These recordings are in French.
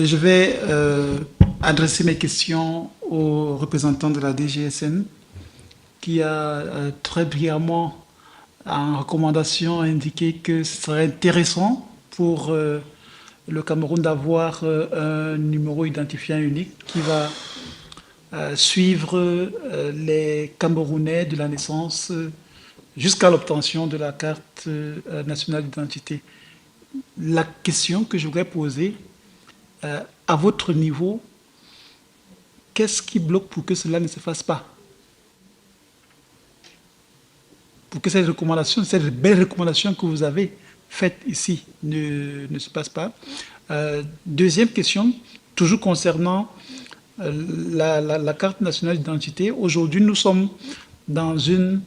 Je vais adresser mes questions au représentant de la DGSN qui a très brièvement, en recommandation, indiqué que ce serait intéressant pour le Cameroun d'avoir un numéro identifiant unique qui va suivre les Camerounais de la naissance jusqu'à l'obtention de la carte nationale d'identité. La question que je voudrais poser, à votre niveau, qu'est-ce qui bloque pour que cela ne se fasse pas? Pour que cette belle recommandation que vous avez faite ici ne se passe pas. Deuxième question, toujours concernant la carte nationale d'identité. Aujourd'hui, nous sommes dans une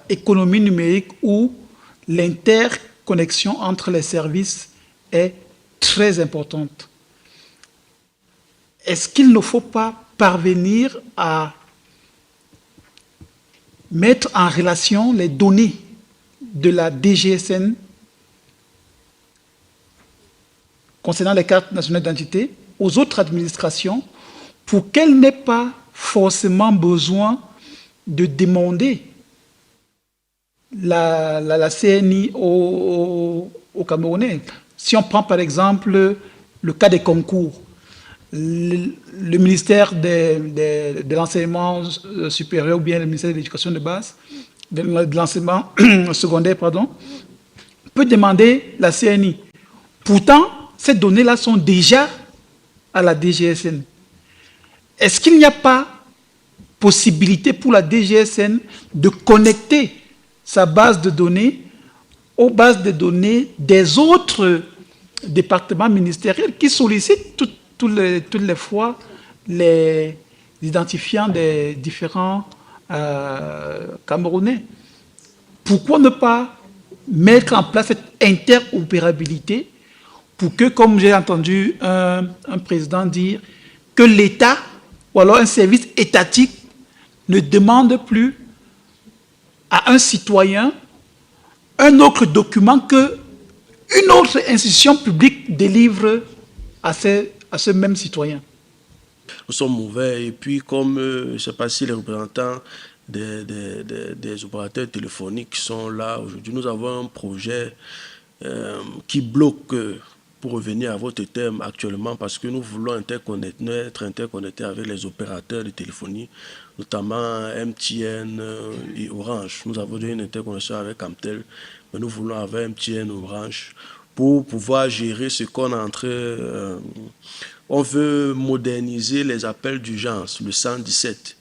économie numérique où l'interconnexion entre les services est très importante. Est-ce qu'il ne faut pas parvenir à mettre en relation les données de la DGSN concernant les cartes nationales d'identité aux autres administrations pour qu'elles n'aient pas forcément besoin de demander la CNI au Camerounais? Si on prend par exemple le cas des concours, le ministère de l'enseignement supérieur ou bien le ministère de l'éducation de base, de l'enseignement secondaire, pardon, peut demander la CNI. Pourtant, ces données-là sont déjà à la DGSN. Est-ce qu'il n'y a pas possibilité pour la DGSN de connecter sa base de données aux bases de données des autres départements ministériels qui sollicitent toutes les fois les identifiants des différents Camerounais? Pourquoi ne pas mettre en place cette interopérabilité pour que, comme j'ai entendu un président dire, que l'État ou alors un service étatique ne demande plus à un citoyen un autre document qu'une autre institution publique délivre à ce même citoyen? Nous sommes ouverts et puis comme je ne sais pas si les représentants des opérateurs téléphoniques sont là aujourd'hui, nous avons un projet qui bloque, pour revenir à votre terme actuellement, parce que nous voulons être interconnectés avec les opérateurs de téléphonie, notamment MTN et Orange. Nous avons déjà une interconnexion avec Amtel, mais nous voulons avoir MTN Orange pour pouvoir gérer ce qu'on est en train... on veut moderniser les appels d'urgence, le 117.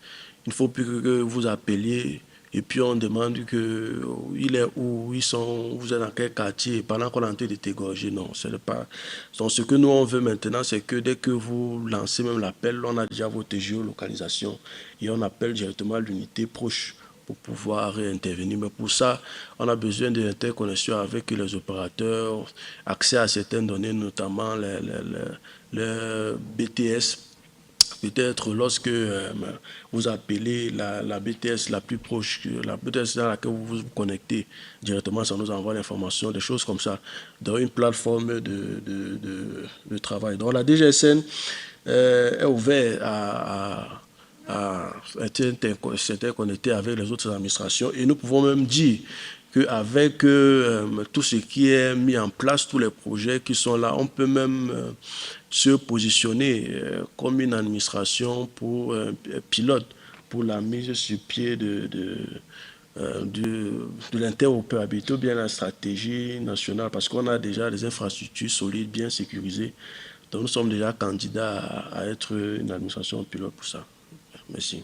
Il ne faut plus que vous appeliez et puis on demande que il est où, ils sont, vous êtes dans quel quartier, pendant qu'on est en train de t'égorger. Non, ce n'est pas. Donc ce que nous on veut maintenant, c'est que dès que vous lancez même l'appel, on a déjà votre géolocalisation et on appelle directement l'unité proche pour pouvoir intervenir. Mais pour ça, on a besoin d'interconnexion avec les opérateurs, accès à certaines données, notamment le BTS. Peut-être lorsque vous appelez la BTS la plus proche, la BTS dans laquelle vous vous connectez directement, ça nous envoie l'information, des choses comme ça, dans une plateforme de travail. Donc la DGSN est ouverte à être connecté avec les autres administrations et nous pouvons même dire qu'avec tout ce qui est mis en place, tous les projets qui sont là, on peut même se positionner comme une administration pour pilote pour la mise sur pied de l'interopérabilité ou bien la stratégie nationale, parce qu'on a déjà des infrastructures solides, bien sécurisées. Donc nous sommes déjà candidats à être une administration pilote pour ça. Merci.